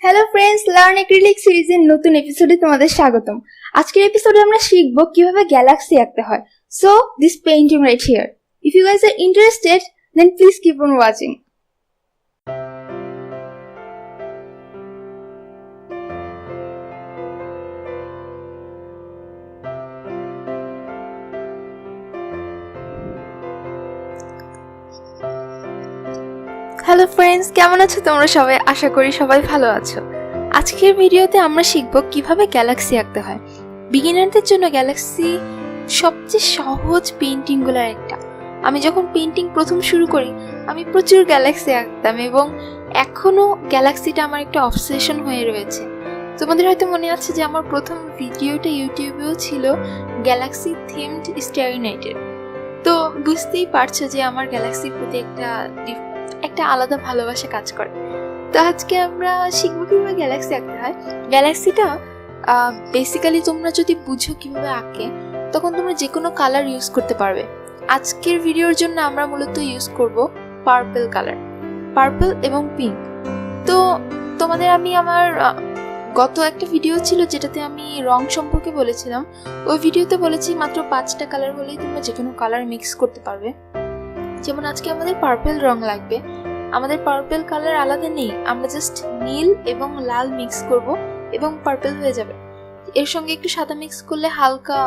Hello friends, learn acrylic সিরিজের নতুন এপিসোডে তোমাদের স্বাগতম। আজকের এপিসোডে আমরা শিখব কিভাবে গ্যালাক্সি আঁকতে হয়। So this painting right here, if you guys are interested then please keep on watching. Hello friends, কেমন আছো তোমরা সবাই? আশা করি সবাই ভালো আছো। আজকের ভিডিওতে আমরা শিখব কিভাবে গ্যালাক্সি আঁকতে হয়। বিগিনারদের জন্য গ্যালাক্সি সবচেয়ে সহজ পেইন্টিংগুলোর একটা। আমি যখন পেইন্টিং প্রথম শুরু করি আমি প্রচুর গ্যালাক্সি আঁকতাম এবং এখনো গ্যালাক্সিটা আমার একটা অবসেশন হয়ে রয়েছে। তোমাদের হয়তো মনে আছে যে আমার প্রথম ভিডিওটা ইউটিউবেও ছিল গ্যালাক্সি থিমড স্টারি নাইটের। তো বুঝতেই পারছো যে আমার গ্যালাক্সির প্রতি একটা আলাদা ভালোবাসা কাজ করে। তো আজকে আমরা শিখবো কিভাবে গ্যালাক্সি আঁকতে হয়। গ্যালাক্সিটা বেসিক্যালি তোমরা যদি বুঝো কিভাবে আঁকে তখন তোমরা যে কোনো কালার ইউজ করতে পারবে। আজকের ভিডিওর জন্য আমরা মূলত ইউজ করব পার্পল কালার, পার্পল এবং পিঙ্ক। তো তোমাদের আমি আমার গত একটা ভিডিও ছিল যেটাতে আমি রং সম্পর্কে বলেছিলাম। ওই ভিডিওতে বলেছি মাত্র 5টা কালার হলেই তোমরা যে কোনো কালার মিক্স করতে পারবে। যেমন আজকে আমাদের পার্পল রং লাগবে, আমাদের পার্পল কালার আলাদা নেই, আমরা জাস্ট নীল এবং লাল মিক্স করব এবং পার্পল হয়ে যাবে। এর সঙ্গে একটু সাদা মিক্স করলে হালকা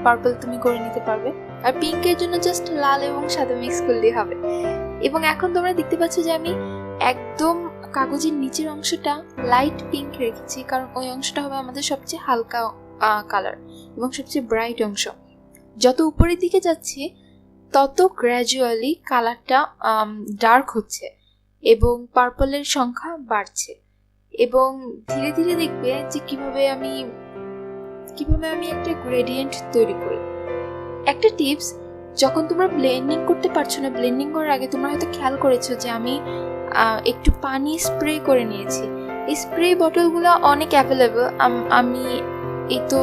পার্পল তুমি করে নিতে পারবে। আর পিঙ্কের জন্য জাস্ট লাল এবং সাদা মিক্স করলেই হবে। এবং এখন তোমরা দেখতে পাচ্ছ যে আমি একদম কাগজের নিচের অংশটা লাইট পিঙ্ক রেখেছি, কারণ ওই অংশটা হবে আমাদের সবচেয়ে হালকা কালার এবং সবচেয়ে ব্রাইট অংশ। যত উপরের দিকে যাচ্ছি তত গ্র্যাজুয়ালি কালারটা ডার্ক হচ্ছে এবং পার্পলের সংখ্যা বাড়ছে। এবং ধীরে ধীরে দেখবে যে কিভাবে আমি একটা গ্রেডিয়েন্ট তৈরি করি। একটা টিপস, যখন তোমরা ব্লেন্ডিং করতে পারছো না, ব্লেন্ডিং করার আগে তোমরা হয়তো খেয়াল করেছো যে আমি একটু পানি স্প্রে করে নিয়েছি। এই স্প্রে বটলগুলো অনেক অ্যাভেলেবল। আমি এই তো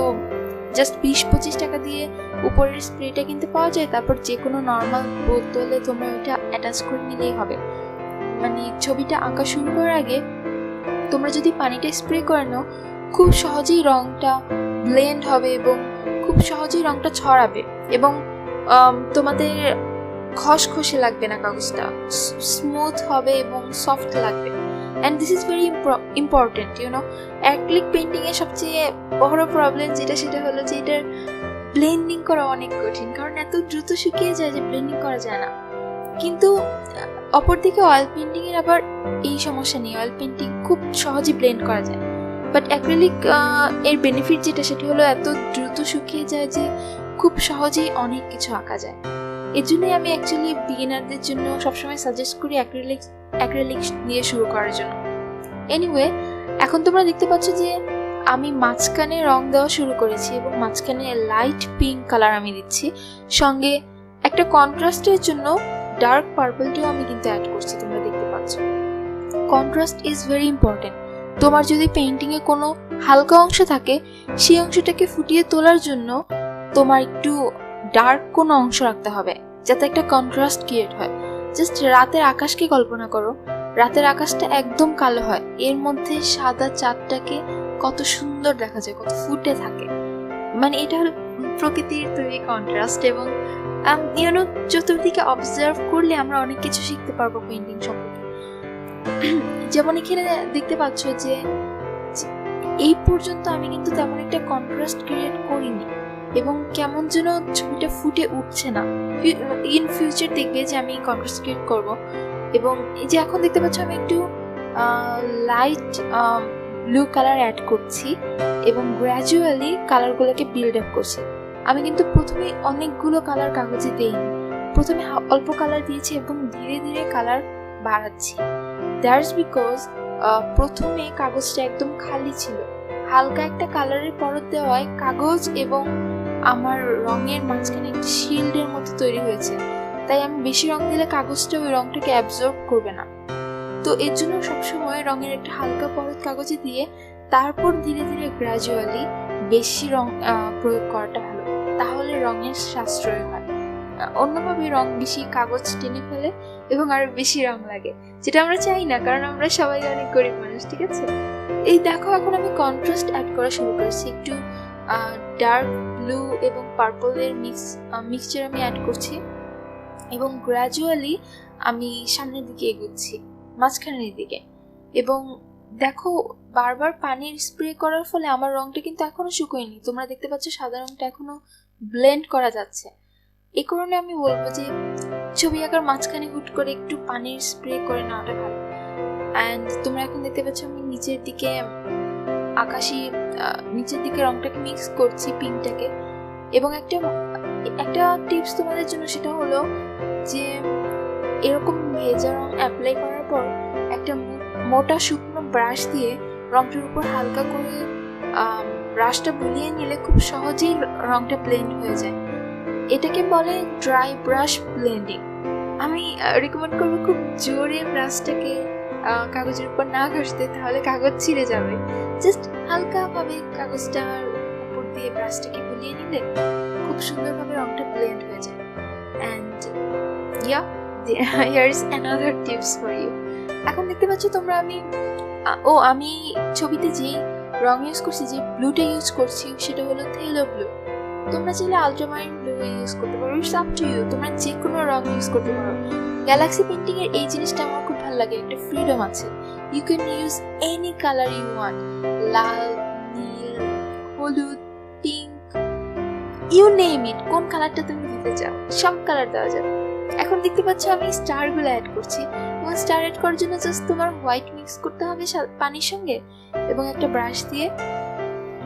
জাস্ট 20-25 টাকা দিয়ে উপরের স্প্রেটা কিনতে পাওয়া যায়। তারপর যে কোনো নর্মাল বোতলে তোমরা ওইটা অ্যাটাচ করে নিলেই হবে। মানে ছবিটা আঁকা শুরু করার আগে তোমরা যদি পানিটা স্প্রে করে নাও খুব সহজেই রংটা ব্লেন্ড হবে এবং খুব সহজেই রংটা ছড়াবে এবং তোমাদের খসখসে লাগবে না, কাগজটা স্মুথ হবে এবং সফট লাগবে। And this is very important, you know. Acrylic painting এর সবচেয়ে বড় প্রবলেম সেটা হলো যে এটার ব্লেন্ডিং করা অনেক কঠিন, কারণ এত দ্রুত শুকিয়ে যায় যে ব্লেন্ডিং করা যায় না। কিন্তু অপরদিকে অয়েল পেইন্টিং এর আবার এই সমস্যা নেই, অয়েল পেইন্টিং খুব সহজে ব্লেন্ড করা যায়। বাট অ্যাক্রিলিক এর বেনিফিট সেটা হলো এত দ্রুত শুকিয়ে যায় যে খুব সহজেই অনেক কিছু আঁকা যায়। এর জন্যই আমি অ্যাকচুয়ালি বিগিনারদের জন্য সবসময় সাজেস্ট করি অ্যাক্রিলিক দিয়ে শুরু করার জন্য। এনিওয়ে, এখন তোমরা দেখতে পাচ্ছ যে আমি মাঝখানে রং দেওয়া শুরু করেছি এবং মাঝখানে লাইট পিঙ্ক কালার আমি দিচ্ছি, সঙ্গে একটা কন্ট্রাস্টের জন্য ডার্ক পার্পলটাও আমি কিন্তু অ্যাড করছি। তোমরা দেখতে পাচ্ছ কন্ট্রাস্ট ইজ ভেরি ইম্পর্টেন্ট। তোমার যদি পেইন্টিং এ কোনো হালকা অংশ থাকে সেই অংশটাকে ফুটিয়ে তোলার জন্য তোমার একটু ডার্ক কোনো অংশ রাখতে হবে যাতে একটা কন্ট্রাস্ট ক্রিয়েট হয়। জাস্ট রাতের আকাশকে কল্পনা করো, রাতের আকাশটা একদম কালো হয়, এর মধ্যে সাদা চাঁদটাকে কত সুন্দর দেখা যায়, কত ফুটে থাকে। মানে এটা হলো প্রকৃতির তৈরি কন্ট্রাস্ট। এবং ইউনো, চতুর্দিকে অবজার্ভ করলে আমরা অনেক কিছু শিখতে পারবো পেইন্টিং সম্পর্কে। যেমন এখানে দেখতে পাচ্ছ যে এই পর্যন্ত আমি কিন্তু তেমন একটা কন্ট্রাস্ট ক্রিয়েট করিনি এবং কেমন যেন ছবিটা ফুটে উঠছে না। ইন ফিউচার দেখবে যে আমি কন্ট্রাস্ট ক্রিয়েট করব। এবং এই যে এখন দেখতে পাচ্ছ আমি একটু লাইট ব্লু কালার অ্যাড করছি এবং গ্র্যাজুয়ালি কালারগুলোকে বিল্ড আপ করছি। আমি কিন্তু প্রথমে অনেকগুলো কালার কাগজে দেইনি, প্রথমে অল্প কালার দিয়েছি এবং ধীরে ধীরে কালার বাড়াচ্ছি। দ্যাটস বিকজ প্রথমে কাগজটা একদম খালি ছিল, হালকা একটা কালারের পরত দেওয়ায় কাগজ এবং আমার রঙের মাঝখানে একটা শিল্ডের মতো তৈরি হয়েছে। তাই আমি বেশি রং দিলে কাগজটা ওই রংটাকে অ্যাবজর্ব করবে না। তো এর জন্য সবসময় রঙের একটা হালকা পরত কাগজে দিয়ে তারপর ধীরে ধীরে গ্র্যাজুয়ালি বেশি রং প্রয়োগ করাটা ভালো, তাহলে রঙের সাশ্রয় হয়। অন্যভাবে রং বেশি কাগজ টেনে ফেলে এবং আরো বেশি রং লাগে, যেটা আমরা চাই না, কারণ আমরা সবাই অনেক গরিব মানুষ, ঠিক আছে? এই দেখো, এখন আমি কন্ট্রাস্ট অ্যাড করা শুরু করেছি। একটু ডার্ক ব্লু এবং পার্পলের মিক্সচার আমি অ্যাড করছি এবং গ্র্যাজুয়ালি আমি সামনের দিকে এগোচ্ছি, মাঝখানের দিকে। এবং দেখো, বারবার পানির স্প্রে করার ফলে আমার রংটা কিন্তু এখনো শুকোয়নি। তোমরা দেখতে পাচ্ছ সাদা রংটা এখনো ব্লেন্ড করা যাচ্ছে। এই কারণে আমি বলবো যে ছবি আঁকার মাঝখানে হুট করে একটু পানির স্প্রে করে নেওয়াটা ভালো। অ্যান্ড তোমরা এখন দেখতে পাচ্ছ আমি নিচের দিকে নিচের দিকে রংটাকে মিক্স করছি, পিঙ্কটাকে। এবং একটা টিপস তোমাদের জন্য, সেটা হলো যে এরকম ভেজা রং অ্যাপ্লাই করার পর একটা মোটা শুকনো ব্রাশ দিয়ে রংটার উপর হালকা করে ব্রাশটা বুলিয়ে নিলে খুব সহজেই রংটা ব্লেন্ড হয়ে যায়। এটাকে বলে ড্রাই ব্রাশ ব্লেন্ডিং। আমি রিকমেন্ড করবো খুব জোরে ব্রাশটাকে কাগজের উপর না ঘষতে, তাহলে কাগজ ছিঁড়ে যাবে। জাস্ট হালকা ভাবে কাগজটার উপর দিয়ে ব্রাশটাকে বুলিয়ে নিলে খুব সুন্দরভাবে রংটা ব্লেন্ড হয়ে যায়। And here is another tips for you. এখন দেখতে পাচ্ছ তোমরা আমি ছবিতে যে রং ইউজ করছি, যে ব্লুটা ইউজ করছি, সেটা হলো থেলো ব্লু। তোমরা চাইলে আল্ট্রামারিন ব্লু ইউজ করতে পারো, ইটস আপ টু ইউ। তোমরা যে কোনো রং ইউজ করতে পারো। গ্যালাক্সি পেইন্টিং এর এই জিনিসটা আমার খুব ভালো লাগে, একটা ফ্রিডম আছে। You can use any colour you want, লাল, নীল, হলুদ, পিঙ্ক, ইউ নেম ইট। কোন কালারটা তুমি দিতে চাও, সব কালার দেওয়া যাবে। এখন দেখতে পাচ্ছ আমি স্টারগুলো অ্যাড করছি, এবং স্টার অ্যাড করার জন্য জাস্ট তোমার হোয়াইট মিক্স করতে হবে পানির সঙ্গে এবং একটা ব্রাশ দিয়ে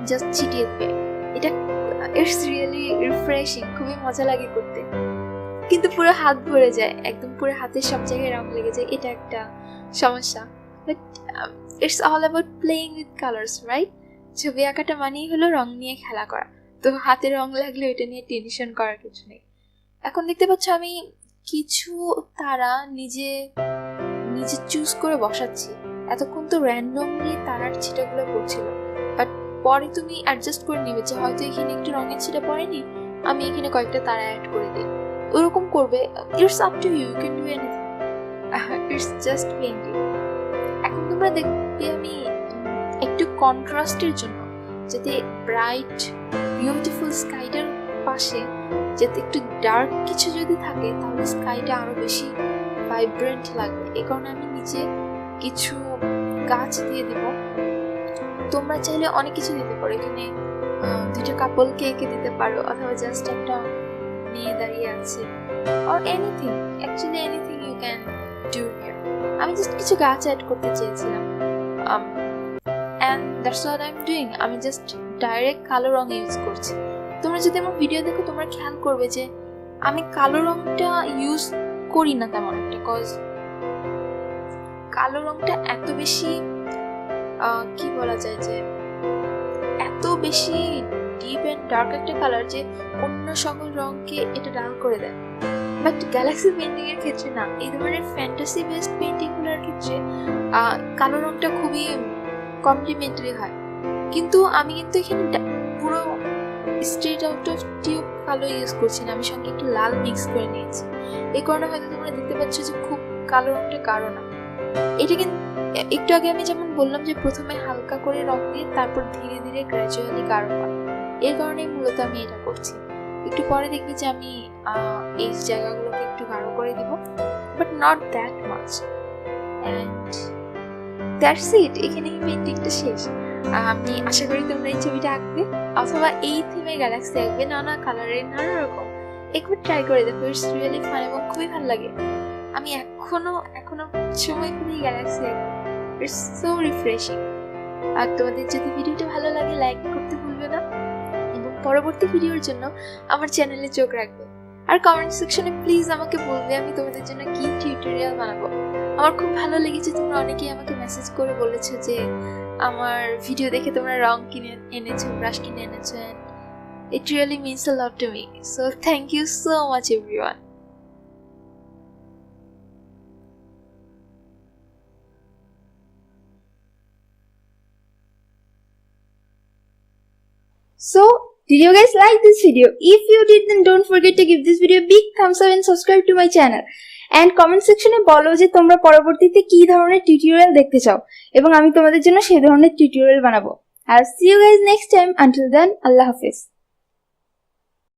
জাস্ট ছিটিয়ে দেবে। এটা ইটস রিয়েলি রিফ্রেশিং, খুবই মজা লাগে করতে, কিন্তু পুরো হাত ভরে যায়, একদম পুরো হাতের সব জায়গায় রং লেগে যায়। এটা একটা সমস্যা, but it's all about playing with colours, right? ছবি আঁকাটা মানেই হলো রং নিয়ে খেলা করা, তো হাতে রং লাগলে ওইটা নিয়ে টেনশন করার কিছু নেই। এখন দেখতে পাচ্ছ আমি কিছু তারা নিজে চুজ করে বসাচ্ছি। এতক্ষণ তো র্যান্ডমলি তারার ছিটাগুলো পড়ছিল, বাট পরে তুমি অ্যাডজাস্ট করে নিবে যে হয়তো এখানে একটু রঙের ছিটা পড়েনি, আমি এখানে কয়েকটা তারা অ্যাড করে দিই। ওরকম করবে, it's up to you, you can do anything, it's just painting. এখন তোমরা দেখবে আমি একটু কন্ট্রাস্টের জন্য, যাতে ব্রাইট বিউটিফুল স্কাইটার পাশে যাতে একটু ডার্ক কিছু যদি থাকে, তাহলে স্কাইটা আরো বেশি ভাইব্রেন্ট লাগবে। এই কারণে আমি নিচে কিছু গাছ দিয়ে দিব। তোমরা চাইলে অনেক কিছু দিতে পারো, এখানে দুইটা কাপলকে এঁকে দিতে পারো, অথবা জাস্ট একটা মেয়ে দাঁড়িয়ে আছে, or anything, actually anything you can do here. আমি জাস্ট কিছু গাছ অ্যাড করতে চেয়েছিলাম, and that's what I'm doing. আমি জাস্ট ডাইরেক্ট কালো রং ইউজ করছি। তোমরা যদি আমার ভিডিও দেখো, তোমরা খেয়াল করবে যে আমি কালো রংটা ইউজ করি না তেমন একটা, কজ কালো রংটা এত বেশি কি বলা যায়, যে এত বেশি ডিপ এন্ড ডার্ক একটা কালার যে অন্য সকল রংকে এটা ডাল করে দেয়। বাট গ্যালাক্সি পেইন্টিং এর ক্ষেত্রে না, এই ধরনের ফ্যান্টাসি বেসড পেইন্টিং গুলোর ক্ষেত্রে কালো রংটা খুবই কমপ্লিমেন্টারি হয়। কিন্তু আমি এখানে পুরো স্ট্রেট আউট অফ টিউব কালো ইউজ করছি না, আমি সঙ্গে একটু লাল মিক্স করে নিয়েছি। এই কারণে হয়তো তোমরা দেখতে পাচ্ছ যে খুব কালো রংটা গাঢ় না। এটা কিন্তু একটু আগে আমি যেমন বললাম যে প্রথমে হালকা করে রং দিয়ে তারপর ধীরে ধীরে গ্র্যাজুয়ালি গাঢ় হয়, এর কারণেই মূলত আমি এটা করছি। একটু পরে দেখবি যে আমি এই জায়গাগুলোকে একটু গাঢ় করে দিব, but not that much. And that's it, এখানেই পেইন্টিংটা শেষ। আমি আশা করি তোমরা এই ছবিটা আঁকবে, অথবা এই থিমে গ্যালাক্সি আঁকবে, নানা কালারের নানা রকম। একবার ট্রাই করে দেখো, ইটস রিয়েলি ফান এবং খুবই ভালো লাগে। আমি এখনো সময় করে গ্যালাক্সি আঁকবো, ইটস সো রিফ্রেশিং। আর তোমাদের যদি ভিডিওটা ভালো লাগে, লাইক করতে ভুলবে না, এবং পরবর্তী ভিডিওর জন্য আমার চ্যানেলে চোখ রাখবে। আর কমেন্ট সেকশনে প্লিজ আমাকে বলবে আমি তোমাদের জন্য কি টিউটোরিয়াল বানাবো। আমার খুব ভালো লেগেছে, তোমরা অনেকেই আমাকে মেসেজ করে বলেছো যে আমার ভিডিও দেখে তোমরা রং কিনে এনেছো, ব্রাশ কিনে এনেছো, and it really means a lot to me. So thank you so much everyone. So Did you guys like this video? If you did, then don't forget to give this video a big thumbs up and subscribe to my channel. And comment section এ বলো যে তোমরা পরবর্তীতে কি ধরনের tutorial দেখতে চাও এবং আমি তোমাদের জন্য সেই ধরনের টিউটোরিয়াল বানাবো। I'll see you guys next time. Until then, Allah Hafiz.